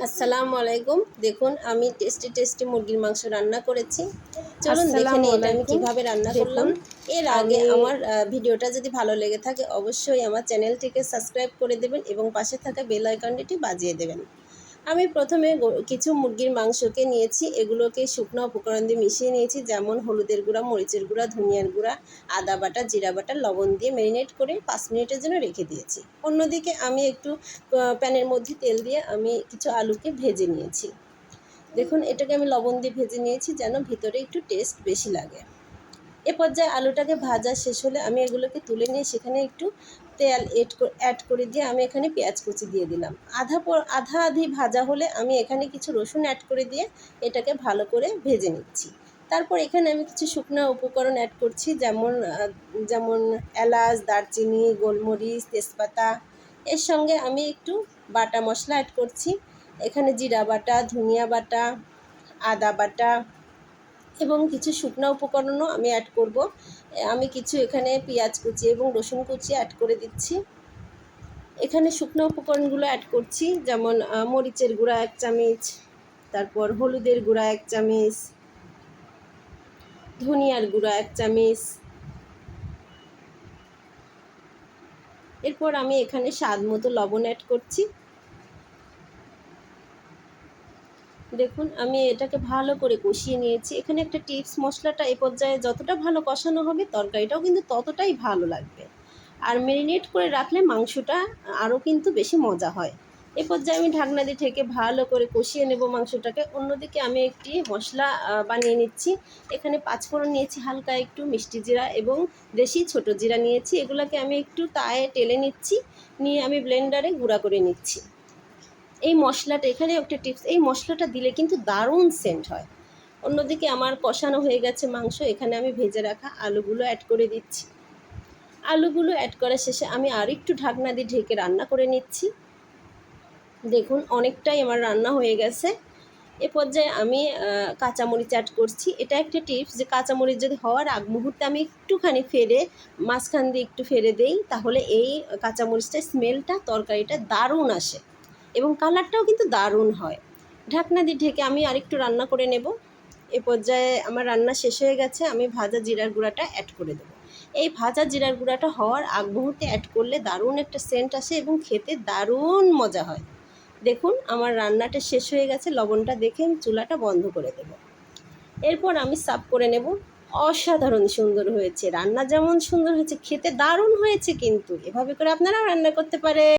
আসসালামু আলাইকুম। দেখুন আমি টেস্টি মুরগির মাংস রান্না করেছি। চলুন দেখে আসসালামু নিই এটা আমি আলাইকুম। কিভাবে রান্না করলাম। দেখুন এর আগে আমি আমার ভিডিওটা যদি ভালো লেগে থাকে অবশ্যই আমার চ্যানেলটিকে সাবস্ক্রাইব করে দেবেন এবং পাশে থাকা বেল আইকনটি বাজিয়ে দেবেন। আমি প্রথমে কিছু মুরগির মাংসকে নিয়েছি, এগুলোকে শুকনো উপকরণ দিয়ে মিশিয়ে নিয়েছি, যেমন হলুদের গুঁড়া, মরিচের গুঁড়া, ধনিয়ার গুঁড়া, আদা বাটা, জিরা বাটা, লবণ দিয়ে ম্যারিনেট করে 5 মিনিটের জন্য রেখে দিয়েছি। অন্যদিকে আমি একটু প্যানের মধ্যে তেল দিয়ে আমি কিছু আলুকে ভেজে নিয়েছি। দেখুন এটাকে আমি লবণ দিয়ে ভেজে নিয়েছি যেন ভিতরে একটু টেস্ট বেশি লাগে। এ পর্যায়ে আলুটাকে ভাজা শেষ হলে আমি এগুলোকে তুলে নিয়ে সেখানে একটু তেল অ্যাড করে দিয়ে আমি এখানে পেঁয়াজ কুচি দিয়ে দিলাম। আধা আধি ভাজা হলে আমি এখানে কিছু রসুন অ্যাড করে দিয়ে এটাকে ভালো করে ভেজে নিচ্ছি। তারপর এখানে আমি কিছু শুকনো উপকরণ অ্যাড করছি, যেমন এলাচ, দারচিনি, গোলমরিচ, তেজপাতা। এর সঙ্গে আমি একটু বাটা মশলা অ্যাড করছি। এখানে জিরা বাটা, ধনিয়া বাটা, আদা বাটা এবং কিছু শুকনো উপকরণও আমি অ্যাড করব। আমি কিছু এখানে পেঁয়াজ কুচি এবং রসুন কুচি অ্যাড করে দিচ্ছি। এখানে শুকনো উপকরণগুলো অ্যাড করছি, যেমন মরিচের গুঁড়া 1 চামচ, তারপর হলুদের গুঁড়া 1 চামচ, ধনিয়ার গুঁড়া 1 চামচ। এরপর আমি এখানে স্বাদ মতো লবণ অ্যাড করছি। দেখুন আমি এটাকে ভালো করে কষিয়ে নিয়েছি। এখানে একটা টিপস, মশলাটা এই পর্যায়ে যতটা ভালো কষানো হবে তরকারিটাও কিন্তু ততটাই ভালো লাগবে। আর ম্যারিনেট করে রাখলে মাংসটা আরও কিন্তু বেশি মজা হয়। এ পর্যায়ে আমি ঢাকনা দিয়ে ঢেকে ভালো করে কষিয়ে নেব মাংসটাকে। অন্যদিকে আমি একটি মশলা বানিয়ে নিচ্ছি। এখানে 5 ফোড়ন নিয়েছি, হালকা একটু মিষ্টি জিরা এবং দেশি ছোট জিরা নিয়েছি। এগুলোকে আমি একটু তায়ে টেলে নিচ্ছি, নিয়ে আমি ব্লেন্ডারে গুঁড়া করে নিচ্ছি। এই মশলাটা, এখানে একটা টিপস, এই মশলাটা দিলে কিন্তু দারুণ সেন্ট হয়। অন্যদিকে আমার কষানো হয়ে গেছে মাংস, এখানে আমি ভেজে রাখা আলুগুলো অ্যাড করে দিচ্ছি। আলুগুলো অ্যাড করার শেষে আমি আরেকটু ঢাকনা দিয়ে ঢেকে রান্না করে নিচ্ছি। দেখুন অনেকটাই আমার রান্না হয়ে গেছে। এ পর্যায়ে আমি কাঁচামরিচ অ্যাড করছি। এটা একটা টিপস যে কাঁচামরিচ যদি হওয়ার আগ মুহূর্তে আমি একটুখানি মাঝখান দিয়ে একটু ফেলে দেই, তাহলে এই কাঁচামরিচটার স্মেলটা তরকারিটা দারুণ আসে এবং কালারটাও কিন্তু দারুণ হয়। ঢাকনা দিয়ে ঢেকে আমি আরেকটু রান্না করে নেব। এ পর্যায়ে আমার রান্না শেষ হয়ে গেছে, আমি ভাজা জিরার গুঁড়াটা অ্যাড করে দেবো। এই ভাজা জিরার গুঁড়াটা হওয়ার আগ মুহূর্তে অ্যাড করলে দারুণ একটা সেন্ট আসে এবং খেতে দারুণ মজা হয়। দেখুন আমার রান্নাটা শেষ হয়ে গেছে, লবণটা দেখে আমি চুলাটা বন্ধ করে দেব। এরপর আমি সার্ভ করে নেব। অসাধারণ সুন্দর হয়েছে, রান্না যেমন সুন্দর হয়েছে খেতে দারুণ হয়েছে, কিন্তু এভাবে করে আপনারাও রান্না করতে পারেন।